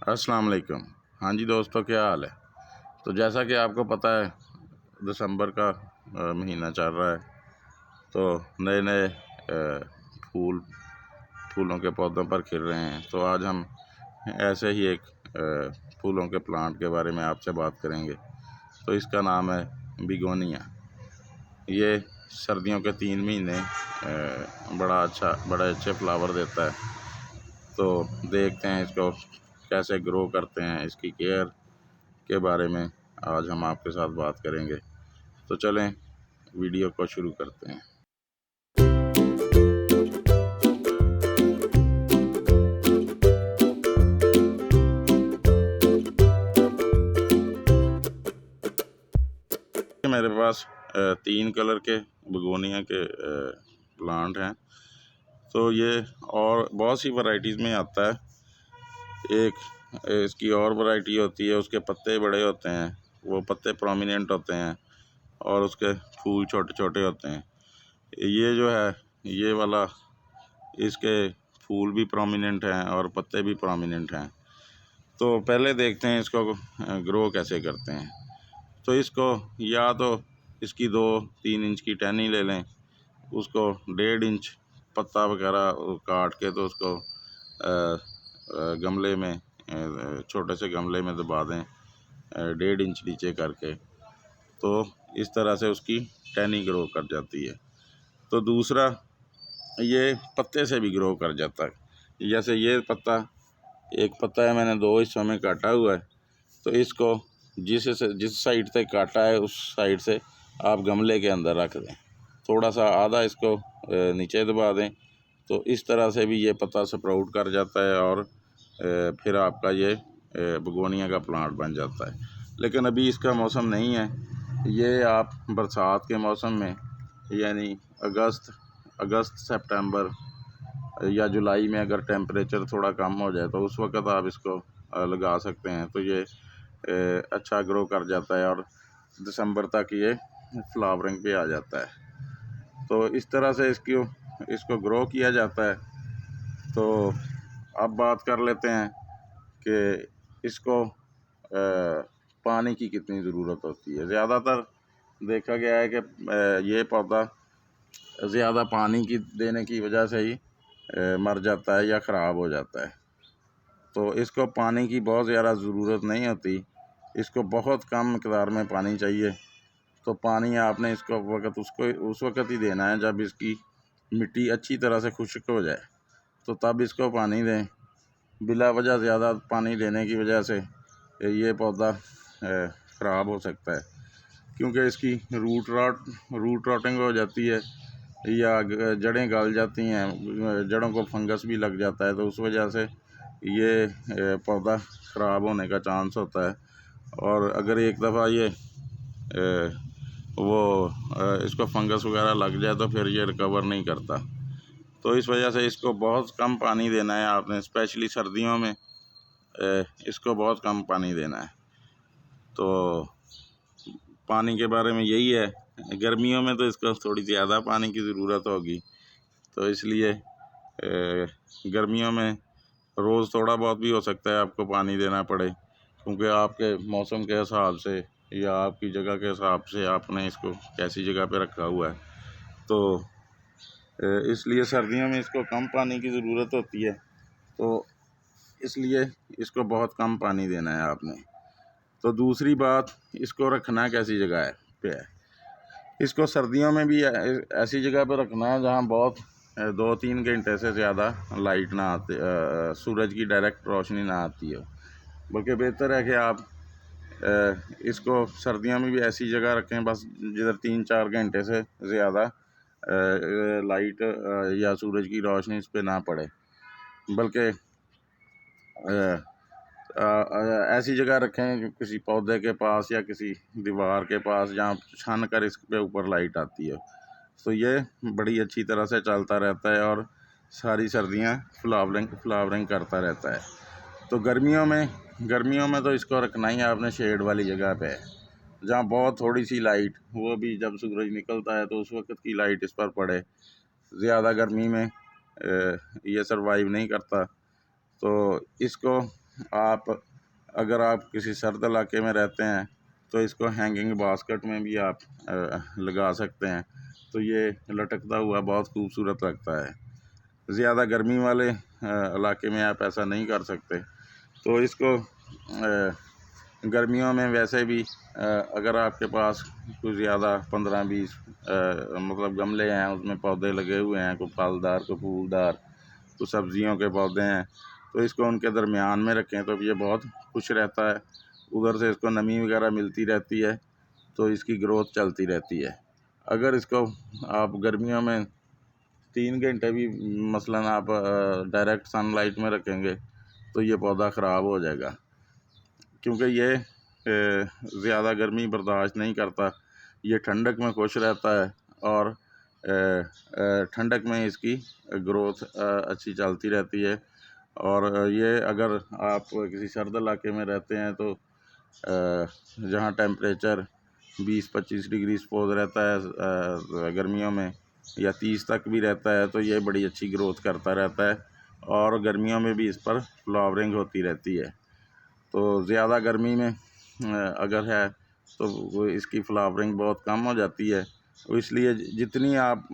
अस्सलाम वालेकुम। हाँ जी दोस्तों, क्या हाल है। तो जैसा कि आपको पता है, दिसंबर का महीना चल रहा है, तो नए नए फूलों के पौधों पर खिल रहे हैं। तो आज हम ऐसे ही एक फूलों के प्लांट के बारे में आपसे बात करेंगे। तो इसका नाम है बिगोनिया। ये सर्दियों के 3 महीने बड़े अच्छे फ्लावर देता है। तो देखते हैं इसको कैसे ग्रो करते हैं, इसकी केयर के बारे में आज हम आपके साथ बात करेंगे। तो चलें वीडियो को शुरू करते हैं। मेरे पास 3 कलर के बेगोनिया के प्लांट हैं। तो ये और बहुत सी वैरायटीज़ में आता है। एक इसकी और वैरायटी होती है, उसके पत्ते बड़े होते हैं, वो पत्ते प्रोमिनेंट होते हैं और उसके फूल छोटे छोटे होते हैं। ये जो है, ये वाला, इसके फूल भी प्रोमिनेंट हैं और पत्ते भी प्रोमिनेंट हैं। तो पहले देखते हैं इसको ग्रो कैसे करते हैं। तो इसको या तो इसकी 2-3 इंच की टहनी ले लें, उसको 1.5 इंच पत्ता वगैरह काट के तो उसको गमले में, छोटे से गमले में दबा दें 1.5 इंच नीचे करके। तो इस तरह से उसकी टहनी ग्रो कर जाती है। तो दूसरा, ये पत्ते से भी ग्रो कर जाता है। जैसे ये पत्ता, एक पत्ता है, मैंने 2 हिस्सों में काटा हुआ है। तो इसको जिस साइड से काटा है उस साइड से आप गमले के अंदर रख दें, थोड़ा सा आधा इसको नीचे दबा दें। तो इस तरह से भी ये पत्ता स्प्राउट कर जाता है और फिर आपका ये बेगोनिया का प्लांट बन जाता है। लेकिन अभी इसका मौसम नहीं है। ये आप बरसात के मौसम में, यानी अगस्त सितंबर या जुलाई में अगर टेम्परेचर थोड़ा कम हो जाए तो उस वक़्त आप इसको लगा सकते हैं। तो ये अच्छा ग्रो कर जाता है और दिसंबर तक ये फ्लावरिंग पे आ जाता है। तो इस तरह से इसको ग्रो किया जाता है। तो अब बात कर लेते हैं कि इसको पानी की कितनी ज़रूरत होती है। ज़्यादातर देखा गया है कि ये पौधा ज़्यादा पानी की देने की वजह से ही मर जाता है या ख़राब हो जाता है। तो इसको पानी की बहुत ज़्यादा ज़रूरत नहीं होती, इसको बहुत कम मक़दार में पानी चाहिए। तो पानी आपने इसको उस वक़्त ही देना है जब इसकी मिट्टी अच्छी तरह से खुश्क हो जाए, तो तब इसको पानी दें। बिला वजह ज़्यादा पानी देने की वजह से ये पौधा ख़राब हो सकता है, क्योंकि इसकी रूट रॉटिंग हो जाती है या जड़ें गल जाती हैं, जड़ों को फंगस भी लग जाता है। तो उस वजह से ये पौधा ख़राब होने का चांस होता है। और अगर एक दफ़ा ये इसको फंगस वगैरह लग जाए तो फिर ये रिकवर नहीं करता। तो इस वजह से इसको बहुत कम पानी देना है आपने, स्पेशली सर्दियों में इसको बहुत कम पानी देना है। तो पानी के बारे में यही है। गर्मियों में तो इसको थोड़ी ज़्यादा पानी की ज़रूरत होगी, तो इसलिए गर्मियों में रोज़ थोड़ा बहुत भी हो सकता है आपको पानी देना पड़े, क्योंकि आपके मौसम के हिसाब से या आपकी जगह के हिसाब से आपने इसको कैसी जगह पे रखा हुआ है। तो इसलिए सर्दियों में इसको कम पानी की ज़रूरत होती है। तो इसलिए इसको बहुत कम पानी देना है आपने। तो दूसरी बात, इसको रखना कैसी जगह है। इसको सर्दियों में भी ऐसी जगह पर रखना है जहाँ बहुत 2-3 घंटे से ज़्यादा लाइट ना आती, सूरज की डायरेक्ट रोशनी ना आती है। बल्कि बेहतर है कि आप इसको सर्दियों में भी ऐसी जगह रखें बस जिधर 3-4 घंटे से ज़्यादा लाइट या सूरज की रोशनी इस पर ना पड़े। बल्कि ऐसी जगह रखें किसी पौधे के पास या किसी दीवार के पास जहाँ छन कर इस पे ऊपर लाइट आती है। तो ये बड़ी अच्छी तरह से चलता रहता है और सारी सर्दियाँ फ्लावरिंग करता रहता है। तो गर्मियों में तो इसको रखना ही आपने शेड वाली जगह पे, जहाँ बहुत थोड़ी सी लाइट, वो भी जब सूरज निकलता है तो उस वक़्त की लाइट इस पर पड़े। ज़्यादा गर्मी में ये सर्वाइव नहीं करता। तो इसको आप अगर आप किसी सर्द इलाके में रहते हैं तो इसको हैंगिंग बास्केट में भी आप लगा सकते हैं, तो ये लटकता हुआ बहुत खूबसूरत लगता है। ज़्यादा गर्मी वाले इलाके में आप ऐसा नहीं कर सकते, तो इसको गर्मियों में वैसे भी अगर आपके पास कुछ ज़्यादा 15-20 मतलब गमले हैं, उसमें पौधे लगे हुए हैं, कोई फलदार, कोई फूलदार, कुछ सब्जियों के पौधे हैं, तो इसको उनके दरमियान में रखें तो ये बहुत खुश रहता है। उधर से इसको नमी वगैरह मिलती रहती है, तो इसकी ग्रोथ चलती रहती है। अगर इसको आप गर्मियों में 3 घंटे भी मसलन आप डायरेक्ट सनलाइट में रखेंगे तो ये पौधा ख़राब हो जाएगा, क्योंकि ये ज़्यादा गर्मी बर्दाश्त नहीं करता। ये ठंडक में खुश रहता है और ठंडक में इसकी ग्रोथ अच्छी चलती रहती है। और ये अगर आप किसी सर्द इलाके में रहते हैं तो जहाँ टेम्परेचर 20-25 डिग्री सपोज रहता है गर्मियों में, या 30 तक भी रहता है, तो ये बड़ी अच्छी ग्रोथ करता रहता है और गर्मियों में भी इस पर फ्लावरिंग होती रहती है। तो ज़्यादा गर्मी में अगर है तो वो इसकी फ्लावरिंग बहुत कम हो जाती है। तो इसलिए जितनी आप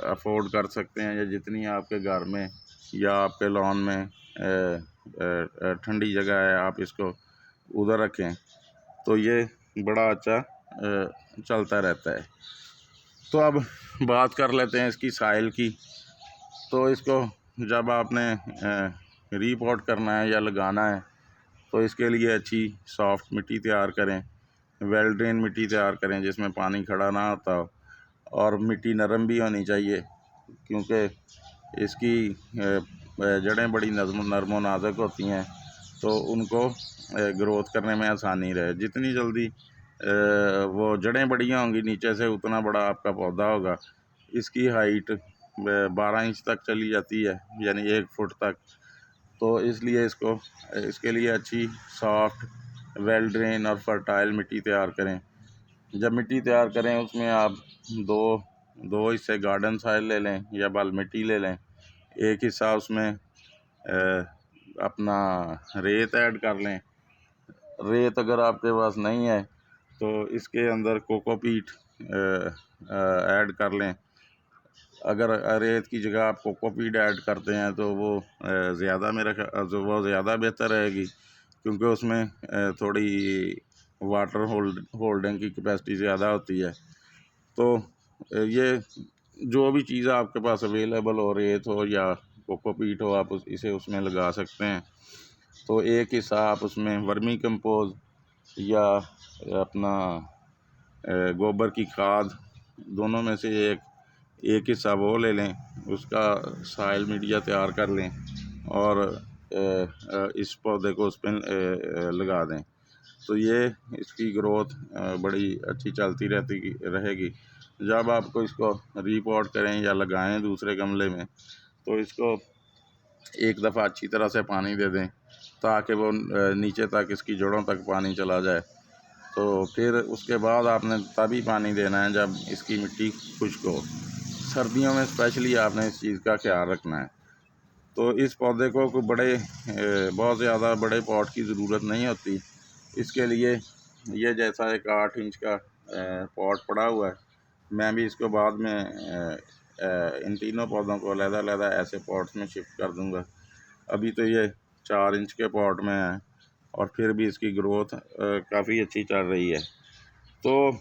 अफोर्ड कर सकते हैं, या जितनी आपके घर में या आपके लॉन में ठंडी जगह है, आप इसको उधर रखें तो ये बड़ा अच्छा चलता रहता है। तो अब बात कर लेते हैं इसकी साइल की। तो इसको जब आपने रीपॉट करना है या लगाना है तो इसके लिए अच्छी सॉफ्ट मिट्टी तैयार करें, वेल ड्रेन मिट्टी तैयार करें जिसमें पानी खड़ा ना होता हो, और मिट्टी नरम भी होनी चाहिए, क्योंकि इसकी जड़ें बड़ी नरम नाजुक होती हैं, तो उनको ग्रोथ करने में आसानी रहे। जितनी जल्दी वो जड़ें बड़ी होंगी नीचे से, उतना बड़ा आपका पौधा होगा। इसकी हाइट 12 इंच तक चली जाती है, यानी 1 फुट तक। तो इसलिए इसके लिए अच्छी सॉफ्ट वेल ड्रेन और फर्टाइल मिट्टी तैयार करें। जब मिट्टी तैयार करें उसमें आप दो दो हिस्से गार्डन सॉइल ले लें या बाल मिट्टी ले लें। एक हिस्सा उसमें अपना रेत ऐड कर लें। रेत अगर आपके पास नहीं है तो इसके अंदर कोकोपीट ऐड कर लें। अगर रेत की जगह आप कोकोपीट ऐड करते हैं तो वो वो ज़्यादा बेहतर रहेगी, क्योंकि उसमें थोड़ी वाटर होल्डिंग की कैपेसिटी ज़्यादा होती है। तो ये जो भी चीज़ आपके पास अवेलेबल हो, रेत हो या कोकोपीट हो, आप इसे उसमें लगा सकते हैं। तो एक हिस्सा आप उसमें वर्मी कंपोज या अपना गोबर की खाद, दोनों में से एक हिस्सा वो ले लें, उसका सॉइल मीडिया तैयार कर लें और इस पौधे को उस पर लगा दें। तो ये इसकी ग्रोथ बड़ी अच्छी चलती रहेगी। जब आपको इसको रीपॉट करें या लगाएं दूसरे गमले में, तो इसको एक दफ़ा अच्छी तरह से पानी दे दें ताकि वो नीचे तक, इसकी जड़ों तक पानी चला जाए। तो फिर उसके बाद आपने तभी पानी देना है जब इसकी मिट्टी खुश्क हो। सर्दियों में स्पेशली आपने इस चीज़ का ख्याल रखना है। तो इस पौधे को कोई बहुत ज़्यादा बड़े पॉट की ज़रूरत नहीं होती। इसके लिए ये जैसा एक 8 इंच का पॉट पड़ा हुआ है, मैं भी इसको बाद में इन तीनों पौधों को अलग-अलग ऐसे पॉट्स में शिफ्ट कर दूंगा। अभी तो ये 4 इंच के पॉट में है और फिर भी इसकी ग्रोथ काफ़ी अच्छी चल रही है। तो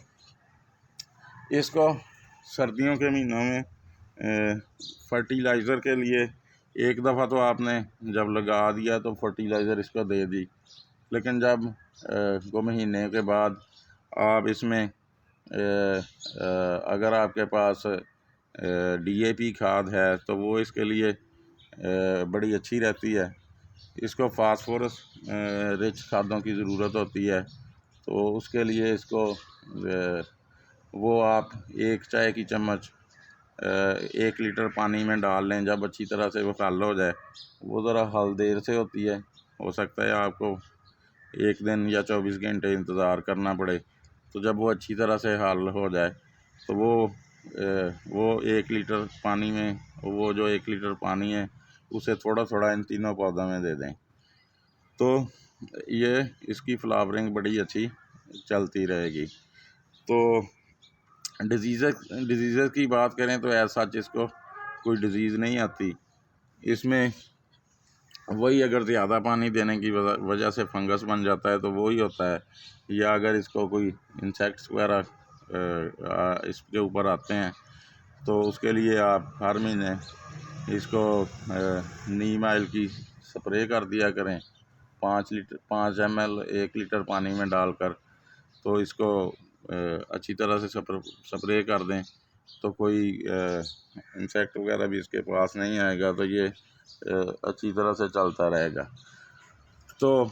इसको सर्दियों के महीनों में फर्टिलाइज़र के लिए एक दफ़ा तो आपने जब लगा दिया तो फर्टिलाइज़र इसको दे दी, लेकिन जब 2 महीने के बाद आप इसमें अगर आपके पास डीएपी खाद है तो वो इसके लिए बड़ी अच्छी रहती है। इसको फास्फोरस रिच खादों की ज़रूरत होती है, तो उसके लिए इसको वो आप 1 चाय की चम्मच 1 लीटर पानी में डाल लें। जब अच्छी तरह से वो हल हो जाए, वो ज़रा हल देर से होती है, हो सकता है आपको 1 दिन या 24 घंटे इंतज़ार करना पड़े। तो जब वो अच्छी तरह से हल हो जाए तो वो 1 लीटर पानी में, वो जो 1 लीटर पानी है उसे थोड़ा थोड़ा इन तीनों पौधों में दे दें। तो ये इसकी फ्लावरिंग बड़ी अच्छी चलती रहेगी। तो डिजीज़ की बात करें तो ऐसा सच इसको कोई डिज़ीज़ नहीं आती। इसमें वही अगर ज़्यादा पानी देने की वजह से फंगस बन जाता है तो वो ही होता है, या अगर इसको कोई इंसेक्ट्स वगैरह इसके ऊपर आते हैं तो उसके लिए आप हर महीने इसको नीम ऑयल की स्प्रे कर दिया करें 5 ml 1 लीटर पानी में डालकर। तो इसको अच्छी तरह से स्प्रे कर दें तो कोई इंसेक्ट वगैरह भी इसके पास नहीं आएगा, तो ये अच्छी तरह से चलता रहेगा। तो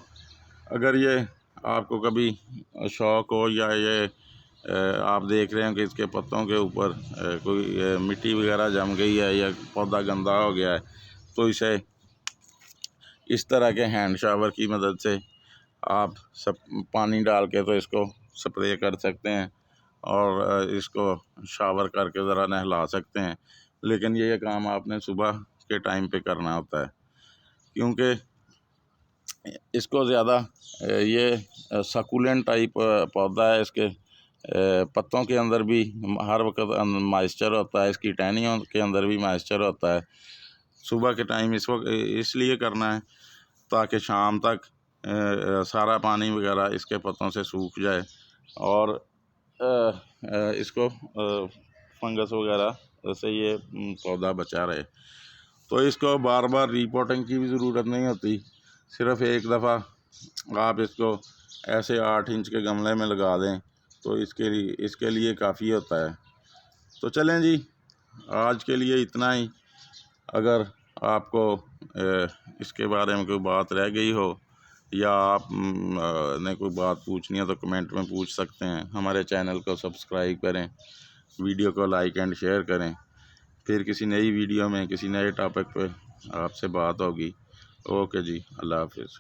अगर ये आपको कभी शौक़ हो या ये आप देख रहे हैं कि इसके पत्तों के ऊपर कोई मिट्टी वगैरह जम गई है या पौधा गंदा हो गया है, तो इसे इस तरह के हैंड शावर की मदद से आप सब पानी डाल के तो इसको स्प्रे कर सकते हैं और इसको शावर करके ज़रा नहला सकते हैं। लेकिन ये काम आपने सुबह के टाइम पे करना होता है, क्योंकि इसको ज़्यादा ये सकुलेंट टाइप पौधा है। इसके पत्तों के अंदर भी हर वक्त मॉइस्चर होता है, इसकी टहनियों के अंदर भी मॉइस्चर होता है। सुबह के टाइम इसको इसलिए करना है ताकि शाम तक सारा पानी वगैरह इसके पत्तों से सूख जाए और इसको फंगस वगैरह से ये पौधा बचा रहे। तो इसको बार बार रिपोर्टिंग की भी ज़रूरत नहीं होती, सिर्फ़ एक दफ़ा आप इसको ऐसे 8 इंच के गमले में लगा दें तो इसके लिए काफ़ी होता है। तो चलें जी, आज के लिए इतना ही। अगर आपको इसके बारे में कोई बात रह गई हो या आप ने कोई बात पूछनी है तो कमेंट में पूछ सकते हैं। हमारे चैनल को सब्सक्राइब करें, वीडियो को लाइक एंड शेयर करें। फिर किसी नई वीडियो में किसी नए टॉपिक पे आपसे बात होगी। ओके जी, अल्लाह हाफिज़।